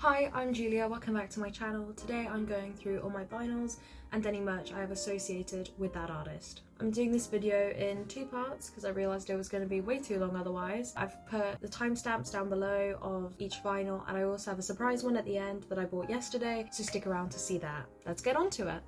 Hi, I'm Julia, welcome back to my channel. Today I'm going through all my vinyls and any merch I have associated with that artist. I'm doing this video in two parts because I realised it was going to be way too long otherwise. I've put the timestamps down below of each vinyl and I also have a surprise one at the end that I bought yesterday, so stick around to see that. Let's get on to it.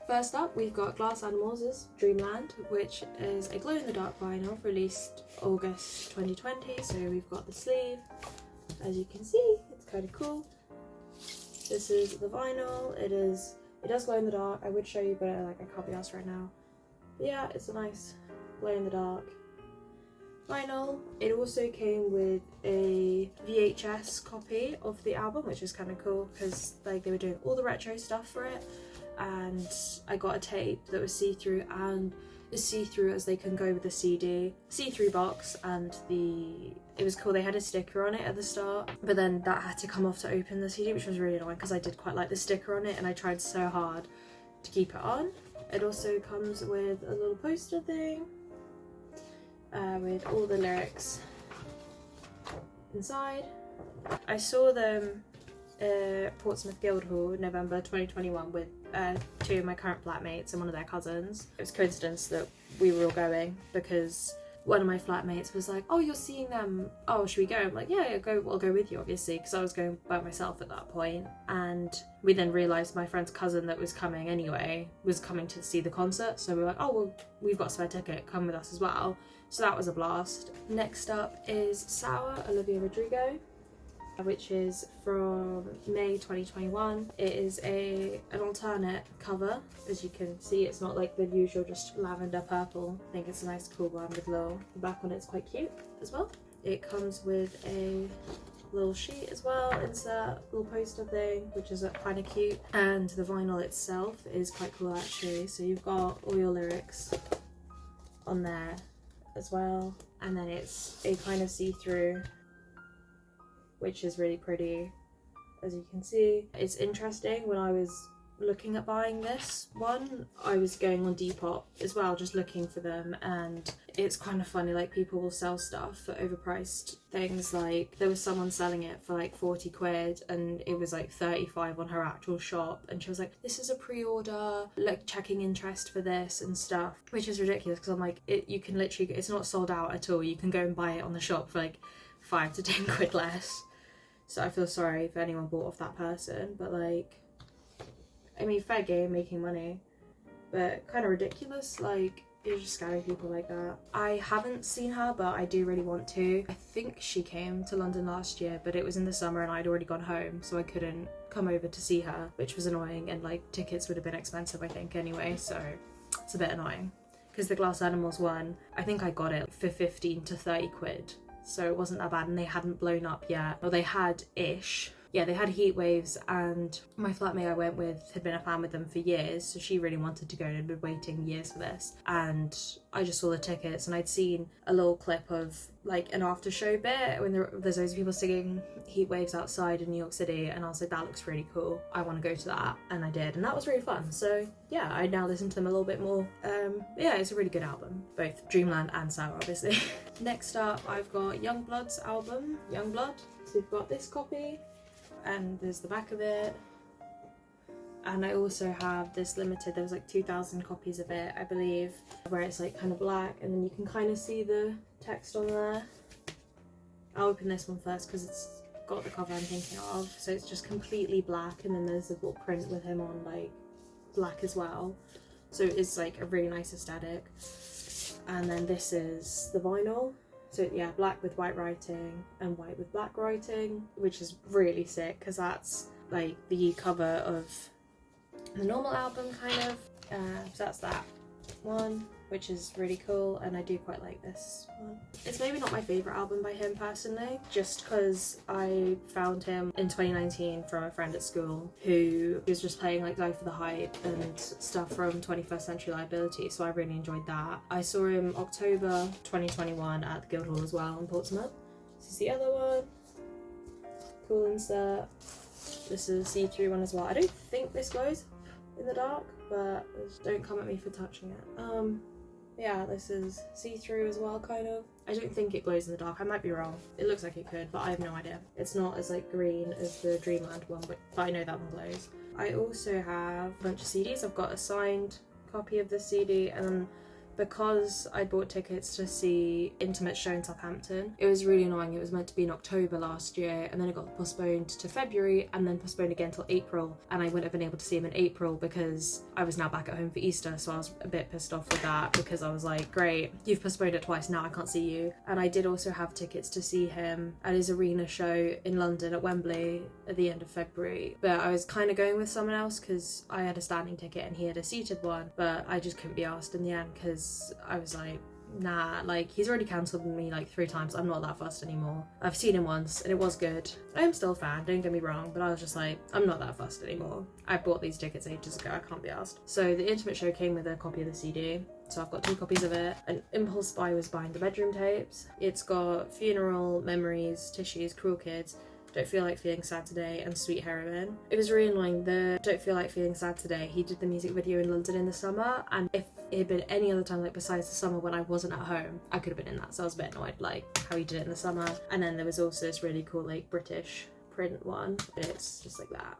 First up, we've got Glass Animals' Dreamland, which is a glow-in-the-dark vinyl released August 2020. So we've got the sleeve, as you can see, it's kind of cool. This is the vinyl. It does glow in the dark. I would show you, but I can't be asked right now. But yeah, it's a nice glow-in-the-dark vinyl. It also came with a VHS copy of the album, which is kind of cool because they were doing all the retro stuff for it. And I got a tape that was see-through and as see-through as they can go with the CD. See-through box, and it was cool. They had a sticker on it at the start, but then that had to come off to open the CD, which was really annoying because I did quite like the sticker on it and I tried so hard to keep it on. It also comes with a little poster thing with all the lyrics inside. I saw them Portsmouth Guildhall November 2021 with two of my current flatmates and one of their cousins. It was a coincidence that we were all going because one of my flatmates was like, oh, you're seeing them, oh, should we go? I'm like, yeah, I'll go with you, obviously, because I was going by myself at that point. And we then realised my friend's cousin that was coming anyway was coming to see the concert, so we were like, oh, well, we've got a spare ticket, come with us as well. So that was a blast. Next up is Sara, Olivia Rodrigo, which is from May 2021. It is an alternate cover. As you can see, it's not like the usual just lavender purple. I think it's a nice cool one with little, the back on it's quite cute as well. It comes with a little sheet as well, insert little poster thing, which is kind of cute. And the vinyl itself is quite cool actually. So you've got all your lyrics on there as well. And then it's a kind of see-through, which is really pretty, as you can see. It's interesting, when I was looking at buying this one, I was going on Depop as well, just looking for them, and it's kind of funny, like people will sell stuff for overpriced things. Like there was someone selling it for like 40 quid and it was like 35 on her actual shop, and she was like, this is a pre-order, like checking interest for this and stuff, which is ridiculous because I'm like, you can literally, it's not sold out at all, you can go and buy it on the shop for like 5 to 10 quid less. So I feel sorry if anyone bought off that person, but like, I mean, fair game, making money, but kind of ridiculous, like, you're just scamming people like that. I haven't seen her, but I do really want to. I think she came to London last year, but it was in the summer and I'd already gone home, so I couldn't come over to see her, which was annoying, and like tickets would have been expensive, I think, anyway, so it's a bit annoying. Because the Glass Animals one, I think I got it for 15 to 30 quid. So it wasn't that bad, and they hadn't blown up yet. Or they had-ish. Yeah, they had heat waves, and my flatmate I went with had been a fan with them for years, so she really wanted to go and had been waiting years for this. And I just saw the tickets, and I'd seen a little clip of like an after show bit when there's those people singing Heat Waves outside in New York City, and I was like, that looks really cool, I want to go to that, and I did, and that was really fun. So yeah, I now listen to them a little bit more. Yeah, it's a really good album, both Dreamland and Sara, obviously. Next up, I've got YUNGBLUD's album, YUNGBLUD. So we've got this copy, and there's the back of it, and I also have this limited, there was like 2,000 copies of it, I believe, where it's like kind of black and then you can kind of see the text on there. I'll open this one first because it's got the cover I'm thinking of. So it's just completely black, and then there's a little print with him on like black as well, so it's like a really nice aesthetic. And then this is the vinyl. So yeah, black with white writing and white with black writing, which is really sick because that's like the cover of the normal album kind of. So that's that one, which is really cool, and I do quite like this one. It's maybe not my favourite album by him personally, just because I found him in 2019 from a friend at school who was just playing like Die for the Hype and stuff from 21st Century Liability, so I really enjoyed that. I saw him October 2021 at the Guildhall as well in Portsmouth. This is the other one. Cool insert. This is a see-through one as well. I don't think this glows in the dark, but don't come at me for touching it. Yeah, this is see-through as well, kind of. I don't think it glows in the dark. I might be wrong. It looks like it could, but I have no idea. It's not as like green as the Dreamland one, but I know that one glows. I also have a bunch of CDs. I've got a signed copy of the CD, and then because I bought tickets to see Intimate show in Southampton, it was really annoying. It was meant to be in October last year, and then it got postponed to February, and then postponed again till April, and I wouldn't have been able to see him in April because I was now back at home for Easter, so I was a bit pissed off with that because I was like, great, you've postponed it twice, now I can't see you. And I did also have tickets to see him at his arena show in London at Wembley at the end of February, but I was kind of going with someone else because I had a standing ticket and he had a seated one, but I just couldn't be asked in the end because I was like, nah, like he's already cancelled me like 3 times, I'm not that fussed anymore. I've seen him once and it was good. I am still a fan, don't get me wrong, but I was just like, I'm not that fussed anymore. I bought these tickets ages ago, I can't be asked. So the Intimate show came with a copy of the CD, so I've got 2 copies of it. An impulse buy was buying the bedroom tapes. It's got Funeral, Memories, Tissues, Cruel Kids, Don't Feel Like Feeling Sad Today, and Sweet Heroine. It was really annoying. The Don't Feel Like Feeling Sad Today, he did the music video in London in the summer, and if it had been any other time, like besides the summer when I wasn't at home, I could have been in that, so I was a bit annoyed like how he did it in the summer. And then there was also this really cool like British print one, but it's just like that.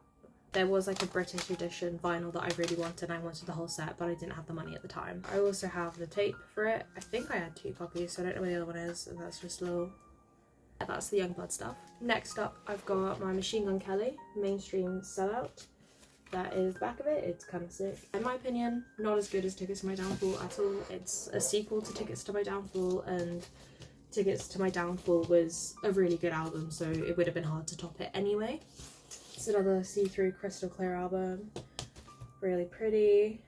There was like a British edition vinyl that I really wanted, and I wanted the whole set, but I didn't have the money at the time. I also have the tape for it. I think I had 2 copies, so I don't know where the other one is, and that's just a little... That's the YUNGBLUD stuff. Next up, I've got my Machine Gun Kelly mainstream Sellout. That is the back of it. It's kind of sick. In my opinion, not as good as Tickets to My Downfall at all. It's a sequel to Tickets to My Downfall, and Tickets to My Downfall was a really good album, so it would have been hard to top it anyway. It's another see-through crystal clear album. Really pretty.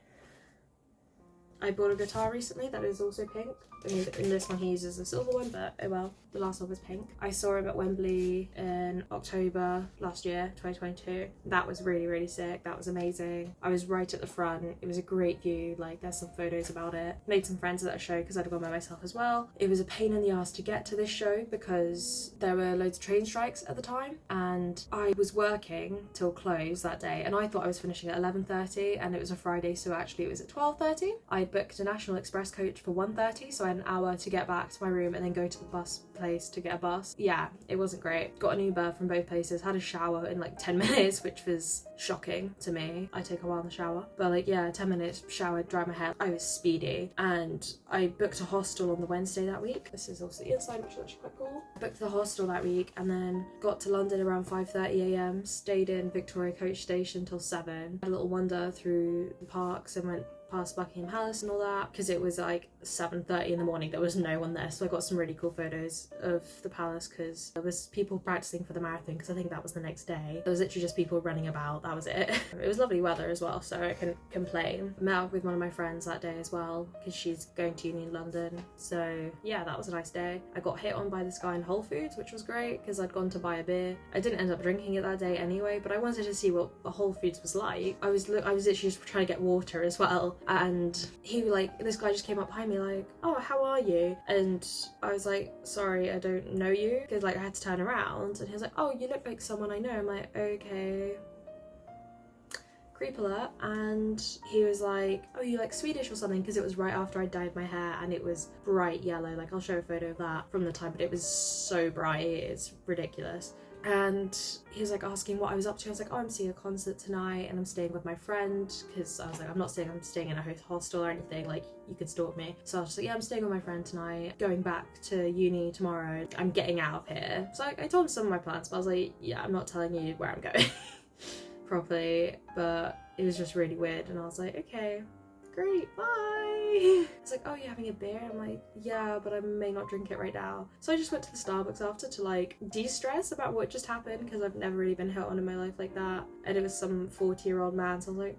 I bought a guitar recently that is also pink. I mean, in this one he uses a silver one, but oh well, the last one was pink. I saw him at Wembley in October last year, 2022. That was really, really sick. That was amazing. I was right at the front. It was a great view. Like, there's some photos about it. Made some friends at that show because I'd gone by myself as well. It was a pain in the ass to get to this show because there were loads of train strikes at the time, and I was working till close that day, and I thought I was finishing at 11:30, and it was a Friday, so actually it was at 12:30. I booked a National Express coach for 1:30, so I had an hour to get back to my room and then go to the bus place to get a bus. Yeah, it wasn't great. Got an Uber from both places, had a shower in like 10 minutes, which was shocking to me. I take a while in the shower, but like, yeah, 10 minutes, showered, dry my hair. I was speedy, and I booked a hostel on the Wednesday that week. This is also the inside, which is actually quite cool. Booked the hostel that week and then got to London around 5:30 a.m, stayed in Victoria Coach Station till 7, had a little wander through the parks and went past Buckingham Palace and all that, because it was like 7:30 in the morning. There was no one there, so I got some really cool photos of the palace because there was people practicing for the marathon, because I think that was the next day. There was literally just people running about, that was it. It was lovely weather as well, so I couldn't complain. Met up with one of my friends that day as well because she's going to uni in London, so yeah, that was a nice day. I got hit on by this guy in Whole Foods, which was great because I'd gone to buy a beer. I didn't end up drinking it that day anyway, but I wanted to see what a Whole Foods was like. I was literally just trying to get water as well, and this guy just came up behind me like, oh, how are you? And I was like, sorry, I don't know you, because like I had to turn around, and he was like, oh, you look like someone I know. I'm like, okay, creep alert. And he was like, oh, you like Swedish or something, because it was right after I dyed my hair and it was bright yellow. Like, I'll show a photo of that from the time, but it was so bright, it's ridiculous. And he was like asking what I was up to. I was like, oh, I'm seeing a concert tonight and I'm staying with my friend, because I was like, I'm staying in a hostel or anything, like you could stalk me. So I was just like, yeah, I'm staying with my friend tonight, going back to uni tomorrow, I'm getting out of here. So I told him some of my plans, but I was like, yeah, I'm not telling you where I'm going properly. But it was just really weird, and I was like, okay, great, bye. It's like, oh, you're having a beer? I'm like, yeah, but I may not drink it right now. So I just went to the Starbucks after to like de-stress about what just happened, because I've never really been hit on in my life like that. And it was some 40-year-old man, so I was like,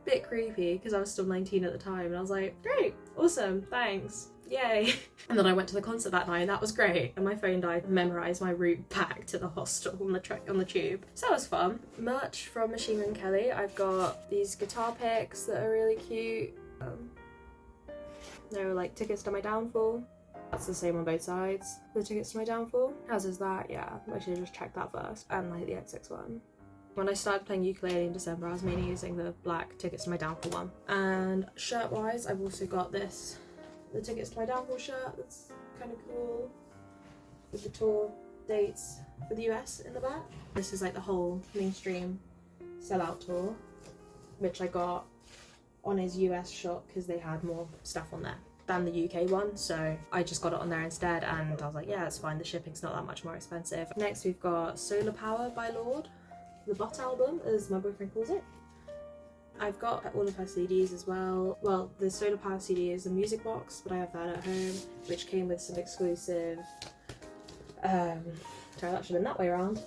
bit creepy, because I was still 19 at the time, and I was like, great, awesome, thanks, yay. And then I went to the concert that night, and that was great, and my phone died. Memorised my route back to the hostel on the tube, so that was fun. Merch from Machine Gun Kelly. I've got these guitar picks that are really cute. They were like Tickets to My Downfall. That's the same on both sides. The Tickets to My Downfall. As is that, yeah, I should have just checked that first. And like the XX one. When I started playing ukulele in December, I was mainly using the black Tickets to My Downfall one. And shirt wise, I've also got this the Tickets to My Downfall shirt, that's kind of cool, with the tour dates for the US in the back. This is like the whole mainstream Sellout tour, which I got on his US shop because they had more stuff on there than the UK one, so I just got it on there instead, and I was like, yeah, it's fine, the shipping's not that much more expensive. Next we've got Solar Power by Lorde, the Butt album, as my boyfriend calls it. I've got all of her CDs as well. Well, the Solar Power CD is a music box, but I have that at home, which came with some exclusive, sorry, that should have been that way around.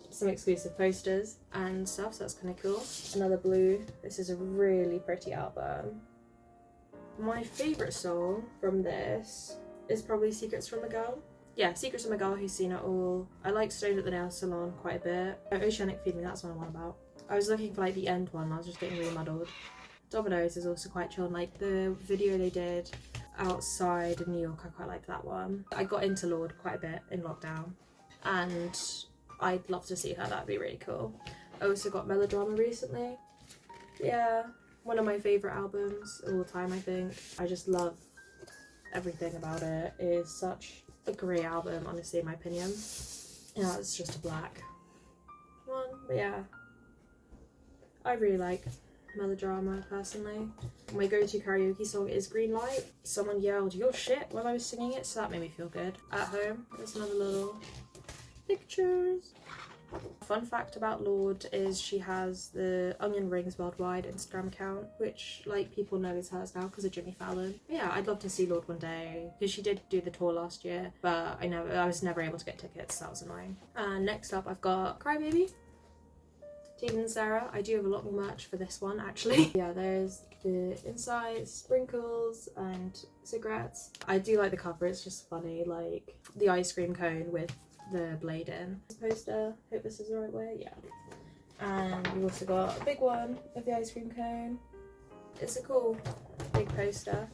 Some exclusive posters and stuff, so that's kind of cool. Another blue. This is a really pretty album. My favourite song from this is probably Secrets from a Girl. Yeah, Secrets from a Girl Who's Seen It All. I like Stoned at the Nail Salon quite a bit. Oceanic Feeling, that's what I'm on about. I was looking for like the end one, I was just getting really muddled. Dominoes is also quite chill, and like the video they did outside in New York, I quite liked that one. I got into Lorde quite a bit in lockdown, and I'd love to see her, that'd be really cool. I also got Melodrama recently. Yeah, one of my favourite albums of all time, I think. I just love everything about it. It is such a great album, honestly, in my opinion. Yeah, it's just a black one, but yeah. I really like Melodrama, personally. My go-to karaoke song is Green Light. Someone yelled, "You're shit," when I was singing it, so that made me feel good. At home, there's another little pictures. Fun fact about Lorde is she has the Onion Rings Worldwide Instagram account, which like people know is hers now because of Jimmy Fallon. But yeah, I'd love to see Lorde one day because she did do the tour last year, but I was never able to get tickets, so that was annoying. And next up I've got Crybaby, Tegan and Sara. I do have a lot more merch for this one actually. Yeah, there's the inside sprinkles and cigarettes. I do like the cover, it's just funny, like the ice cream cone with the blade in. Poster, hope this is the right way, yeah. And we've also got a big one of the ice cream cone. It's a cool big poster.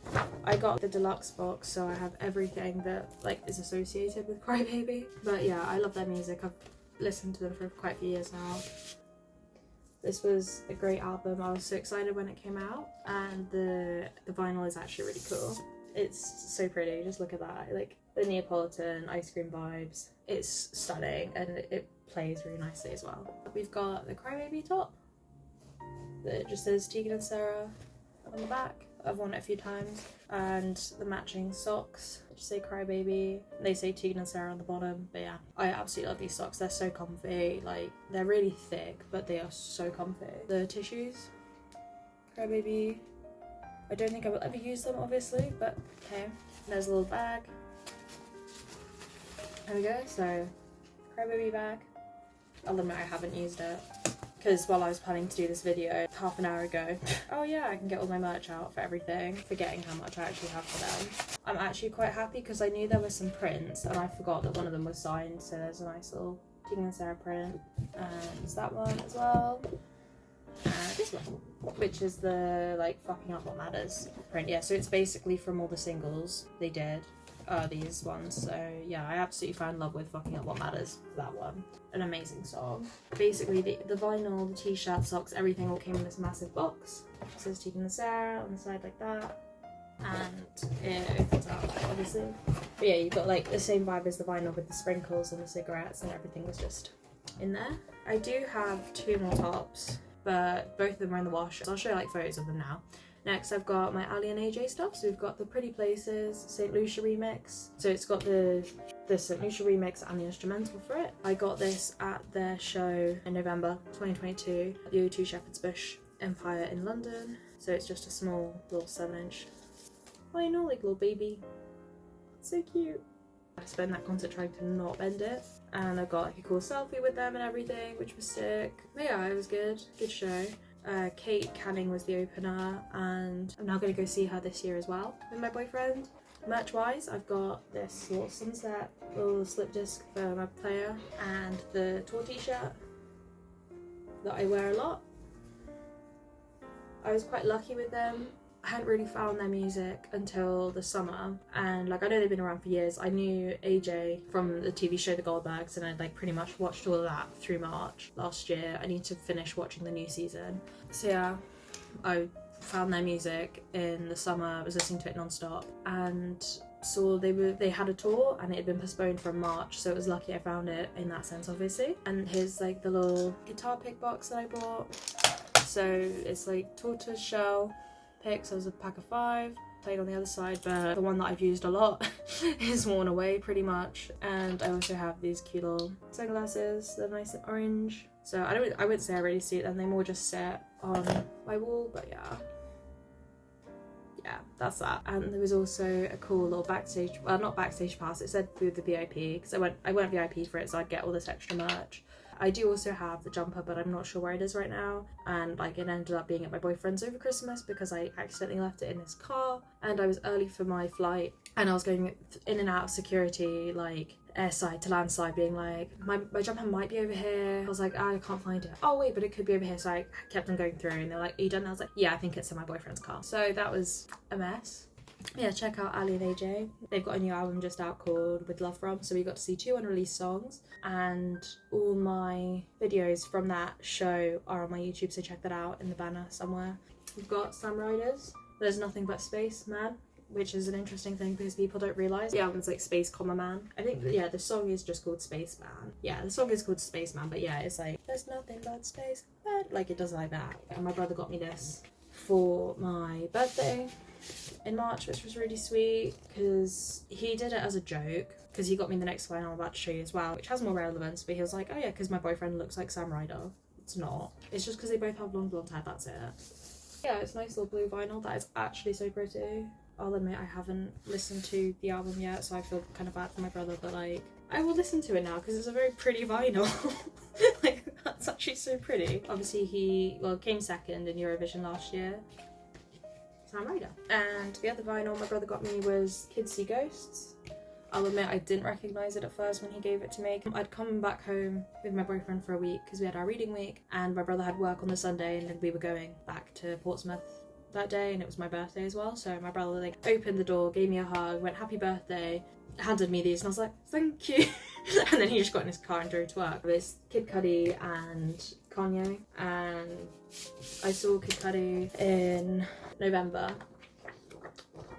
I got the deluxe box, so I have everything that like is associated with Crybaby. But yeah, I love their music. I've listened to them for quite a few years now. This was a great album. I was so excited when it came out, and the vinyl is actually really cool. It's so pretty, just look at that, like the Neapolitan ice cream vibes. It's stunning and it plays really nicely as well. We've got the Crybaby top that just says Tegan and Sara on the back. I've worn it a few times. And the matching socks which say Crybaby. They say Tegan and Sara on the bottom, but yeah, I absolutely love these socks. They're so comfy, like they're really thick but they are so comfy. The tissues, Crybaby. I don't think I will ever use them obviously, but okay. There's a little bag. There we go, so Crybaby bag. I'll admit I haven't used it because while I was planning to do this video half an hour ago, oh yeah, I can get all my merch out for everything, forgetting how much I actually have for them. I'm actually quite happy because I knew there were some prints and I forgot that one of them was signed, so there's a nice little Tegan and Sara print, and there's that one as well. And this one, which is the like Fucking Up What Matters print. Yeah, so it's basically from all the singles they did, these ones. So yeah, I absolutely fell in love with Fucking Up What Matters for that one. An amazing song. Basically the vinyl, the t-shirt, socks, everything all came in this massive box. It says Tegan and Sara on the side like that, and it opens up obviously. But yeah, you've got like the same vibe as the vinyl with the sprinkles and the cigarettes, and everything was just in there. I do have two more tops, but both of them are in the wash, so I'll show you like photos of them now. Next I've got my Ali and AJ stuff, so we've got the Pretty Places St. Lucia remix, so it's got the St. Lucia remix and the instrumental for it. I got this at their show in November 2022 at the O2 Shepherd's Bush Empire in London, so it's just a small little 7-inch vinyl, like little baby, so cute. I spent that concert trying to not bend it, and I got like a cool selfie with them and everything, which was sick. But yeah, it was good show. Kate Canning was the opener, and I'm now going to go see her this year as well with my boyfriend. Merch wise, I've got this little sunset little slip disc for my player, and the tour t-shirt that I wear a lot. I was quite lucky with them. I hadn't really found their music until the summer, and like I know they've been around for years. I knew AJ from the TV show The Goldbergs, and I'd like pretty much watched all of that through March last year. I need to finish watching the new season, so yeah, I found their music in the summer, was listening to it non-stop, and saw they had a tour and it had been postponed from March, so it was lucky I found it in that sense, obviously. And here's like the little guitar pick box that I bought. So it's like tortoise shell picks. There's a pack of 5 played on the other side, but the one that I've used a lot is worn away pretty much. And I also have these cute little sunglasses. They're nice and orange. So I wouldn't say I really see them, they more just sit on my wall, but yeah, that's that. And there was also a cool little backstage, well, not backstage pass, it said through the VIP, because I went VIP for it, so I'd get all this extra merch. I do also have the jumper, but I'm not sure where it is right now, and like it ended up being at my boyfriend's over Christmas because I accidentally left it in his car, and I was early for my flight, and I was going in and out of security, like airside to landside, being like, my jumper might be over here. I was like, I can't find it. Oh wait, but it could be over here. So I kept on going through, and they're like, are you done? And I was like, yeah, I think it's in my boyfriend's car. So that was a mess. Yeah, check out Ali and AJ. They've got a new album just out called With Love From, so we got to see 2 unreleased songs, and all my videos from that show are on my YouTube, so check that out in the banner somewhere. We've got some Riders, There's Nothing But Space Man, which is an interesting thing because people don't realise the album's like Space, Man. I think, yeah, the song is just called Space Man. Yeah, the song is called Space Man, but yeah, it's like, there's nothing but space, but like it does like that. And my brother got me this for my birthday in March, which was really sweet because he did it as a joke, because he got me the next one I'm about to show you as well, which has more relevance, but he was like, oh yeah, because my boyfriend looks like Sam Ryder. It's not. It's just because they both have long blonde hair, that's it. Yeah, it's nice little blue vinyl. That is actually so pretty. I'll admit I haven't listened to the album yet, so I feel kind of bad for my brother, but like, I will listen to it now because it's a very pretty vinyl. Like, that's actually so pretty. Obviously he, well, came second in Eurovision last year. Sam Ryder. And the other vinyl my brother got me was Kids See Ghosts. I'll admit I didn't recognise it at first when he gave it to me. I'd come back home with my boyfriend for a week because we had our reading week, and my brother had work on the Sunday, and then we were going back to Portsmouth that day, and it was my birthday as well. So my brother like opened the door, gave me a hug, went happy birthday, handed me these, and I was like, thank you. And then he just got in his car and drove to work. It's Kid Cudi and Kanye, and I saw Kid Cudi in November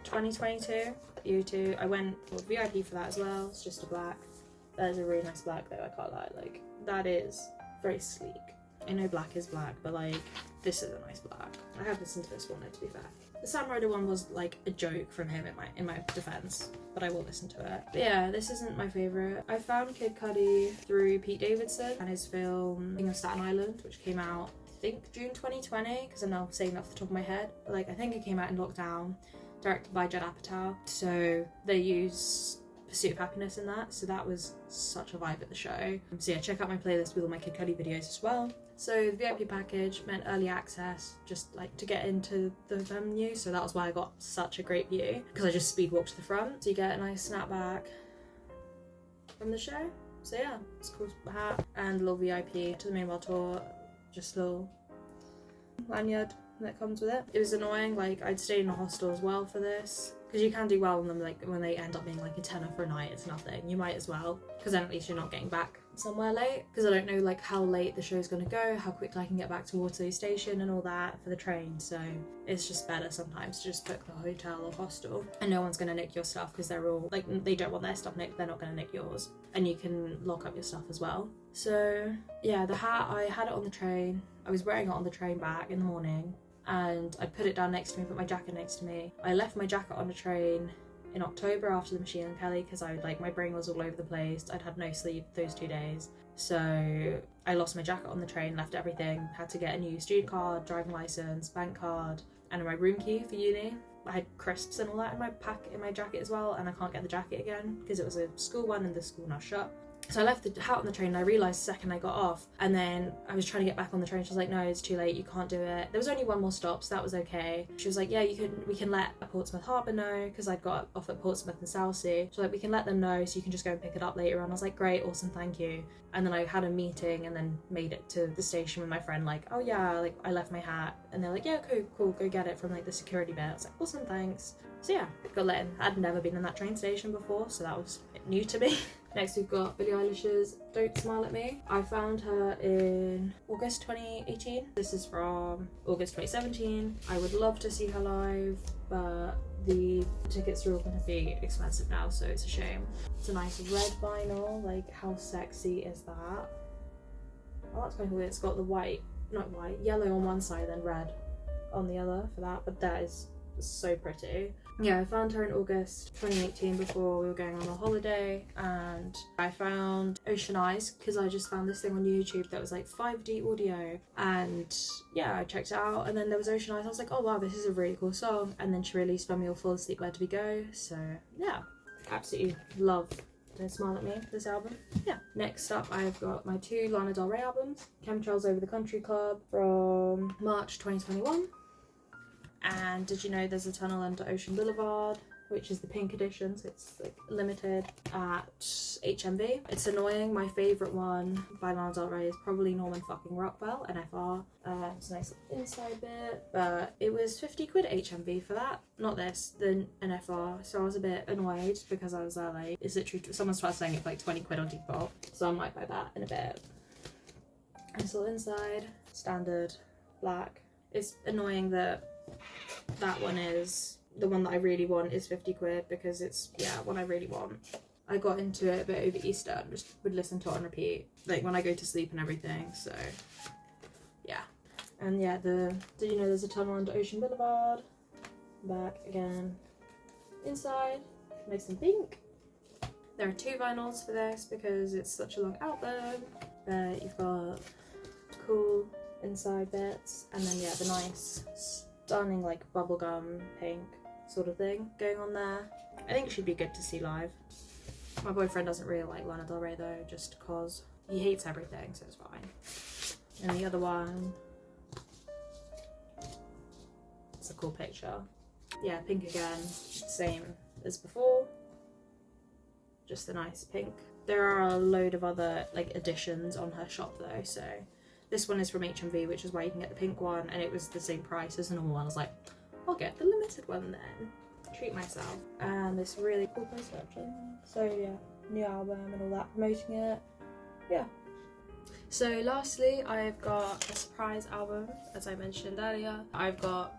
2022. U2. I went for VIP for that as well. It's just a black. That is a really nice black though, I can't lie. Like, that is very sleek. I know black is black, but like, this is a nice black. I have listened to this one though, to be fair. The Sam Ryder one was like a joke from him in my defense, but I will listen to it. But yeah, this isn't my favorite. I found Kid Cudi through Pete Davidson and his film King of Staten Island, which came out I think June 2020, because I'm now saying that off the top of my head. But like, I think it came out in lockdown, directed by Judd Apatow. So they use Pursuit of Happiness in that, so that was such a vibe at the show. So yeah, check out my playlist with all my Kid Cudi videos as well. So the VIP package meant early access, just like to get into the venue, so that was why I got such a great view, because I just speed walked to the front. So you get a nice snapback from the show. So yeah, it's a cool hat and a little VIP to the main world tour, just a little lanyard that comes with it. It was annoying, like I'd stayed in a hostel as well for this, because you can do well on them, like when they end up being like a tenner for a night, it's nothing. You might as well, because then at least you're not getting back somewhere late, because I don't know like how late the show's gonna go, how quickly I can get back to Waterloo Station and all that for the train, so it's just better sometimes to just book the hotel or hostel, and no one's gonna nick your stuff because they're all like, they don't want their stuff nicked, they're not gonna nick yours, and you can lock up your stuff as well. So yeah, the hat, I had it on the train, I was wearing it on the train back in the morning, and I put it down next to me, put my jacket next to me. I left my jacket on the train in October after the Machine and Kelly, because I would like, my brain was all over the place. I'd had no sleep those 2 days. So I lost my jacket on the train, left everything, had to get a new student card, driving license, bank card, and my room key for uni. I had crisps and all that in my jacket as well, and I can't get the jacket again because it was a school one and the school now shut. So I left the hat on the train, and I realised the second I got off, and then I was trying to get back on the train. She was like, no, it's too late, you can't do it. There was only one more stop, so that was okay. She was like, yeah, we can let Portsmouth Harbour know, because I'd got off at Portsmouth and Southsea. She was like, we can let them know, so you can just go and pick it up later on. I was like, great, awesome, thank you. And then I had a meeting and then made it to the station with my friend, like, oh yeah, like I left my hat. And they're like, yeah, cool, go get it from like the security bit. I was like, awesome, thanks. So yeah, got let in. I'd never been in that train station before, so that was new to me. Next we've got Billie Eilish's Don't Smile at Me. I found her in August 2018. This is from August 2017. I would love to see her live, but the tickets are all going to be expensive now, so it's a shame. It's a nice red vinyl. Like, how sexy is that? Oh, that's kind of weird. It's got the yellow on one side, then red on the other for that, but that is so pretty. Yeah, I found her in August 2018 before we were going on a holiday, and I found Ocean Eyes because I just found this thing on YouTube that was like 5D audio, and yeah, I checked it out, and then there was Ocean Eyes. I was like, oh wow, this is a really cool song, and then she released When We All Fall Asleep, Where Do We Go? So yeah, absolutely love Don't Smile at Me, this album. Yeah. Next up, I've got my 2 Lana Del Rey albums, Chemtrails Over the Country Club from March 2021. And did you know there's a tunnel under Ocean Blvd, which is the pink edition, so it's like limited at HMV. It's annoying. My favourite one by Lana Del Rey is probably Norman fucking Rockwell, NFR. It's a nice inside bit, but it was 50 quid at HMV for that. Not this, the NFR. So I was a bit annoyed because I was like, it's literally, someone started saying it's like 20 quid on default, so I might buy that in a bit. Nice little inside, standard, black. It's annoying that that one is the one that I really want is 50 quid because it's, yeah, one I really want. I got into it a bit over Easter and just would listen to it on repeat, like when I go to sleep and everything, so yeah. And yeah, did you know there's a tunnel under Ocean Blvd? Back again, inside, nice and pink. There are 2 vinyls for this because it's such a long album, but you've got cool inside bits, and then yeah, the nice stunning like bubblegum pink sort of thing going on there. I think she'd be good to see live. My boyfriend doesn't really like Lana Del Rey though, just cause he hates everything, so it's fine. And the other one, it's a cool picture. Yeah, pink again, same as before, just a nice pink. There are a load of other like editions on her shop though, so this one is from HMV, which is where you can get the pink one, and it was the same price as the normal one. I was like, I'll get the limited one then. Treat myself. And this really cool post-production. So yeah, new album and all that, promoting it. Yeah. So lastly, I've got a surprise album, as I mentioned earlier. I've got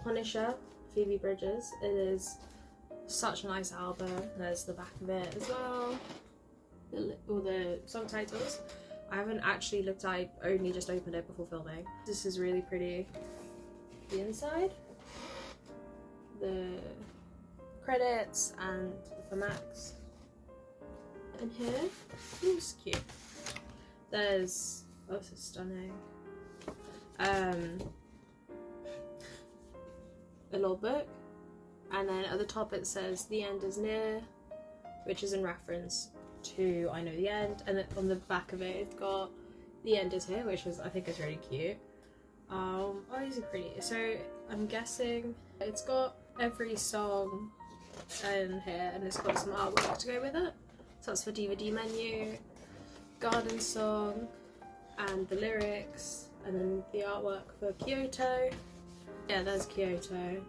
Punisher, Phoebe Bridgers. It is such a nice album. There's the back of it as well. All the song titles. I haven't actually looked, I only just opened it before filming. This is really pretty. The inside, the credits, and the Max. And here, ooh, it's cute. There's, oh, this is stunning. A little book, and then at the top it says "The end is near," which is in reference to I Know the End, and then on the back of it it's got "The end is here," which I think is really cute. Oh, these are pretty. So I'm guessing it's got every song in here, and it's got some artwork to go with it. So that's for DVD menu, garden song, and the lyrics, and then the artwork for Kyoto. Yeah, there's Kyoto,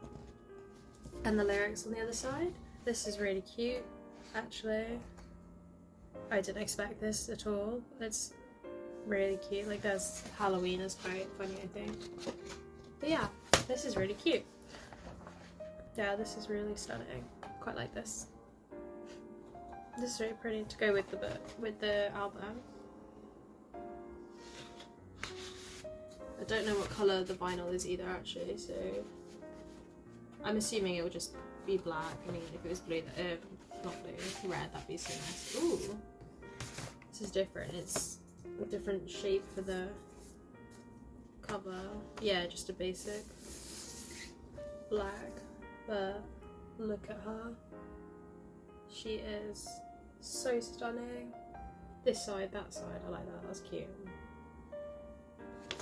and the lyrics on the other side. This is really cute, actually. I didn't expect this at all. It's really cute. Like, there's Halloween is quite funny, I think. But yeah, this is really cute. Yeah, this is really stunning. Quite like this. This is really pretty to go with the book, with the album. I don't know what colour the vinyl is either, actually, so I'm assuming it will just be black. I mean, if it was blue, not blue, red, that'd be so nice. Ooh, this is different. It's a different shape for the cover. Yeah, just a basic black, but look at her. She is so stunning. This side, that side, I like that, that's cute.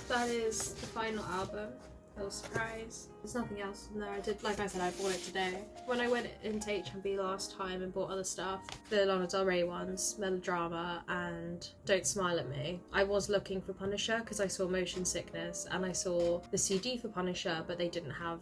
That is the final album. Little surprise. There's nothing else in there. I did, like I said, I bought it today. When I went into HMV last time and bought other stuff, the Lana Del Rey ones, Melodrama and Don't Smile at Me, I was looking for Punisher because I saw Motion Sickness and I saw the CD for Punisher, but they didn't have,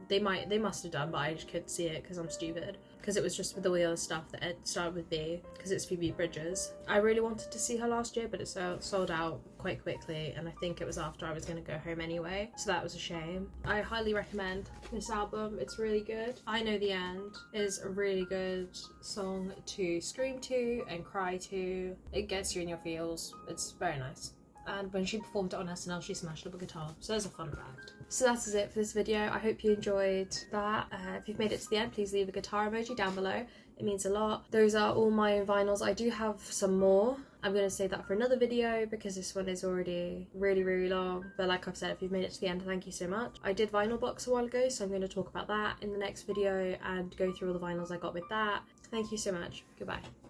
they must have done, but I just couldn't see it because I'm stupid. because it was just with all the other stuff that it started with B, because it's Phoebe Bridgers. I really wanted to see her last year, but it sold out quite quickly, and I think it was after I was going to go home anyway, so that was a shame. I highly recommend this album. It's really good. I Know the End is a really good song to scream to and cry to. It gets you in your feels. It's very nice. And when she performed it on SNL, she smashed up a guitar, so there's a fun fact. So that is it for this video. I hope you enjoyed that. If you've made it to the end, please leave a guitar emoji down below. It means a lot. Those are all my own vinyls. I do have some more. I'm going to save that for another video because this one is already really long. But like I've said, if you've made it to the end, thank you so much. I did Vinyl Box a while ago, so I'm going to talk about that in the next video and go through all the vinyls I got with that. Thank you so much. Goodbye.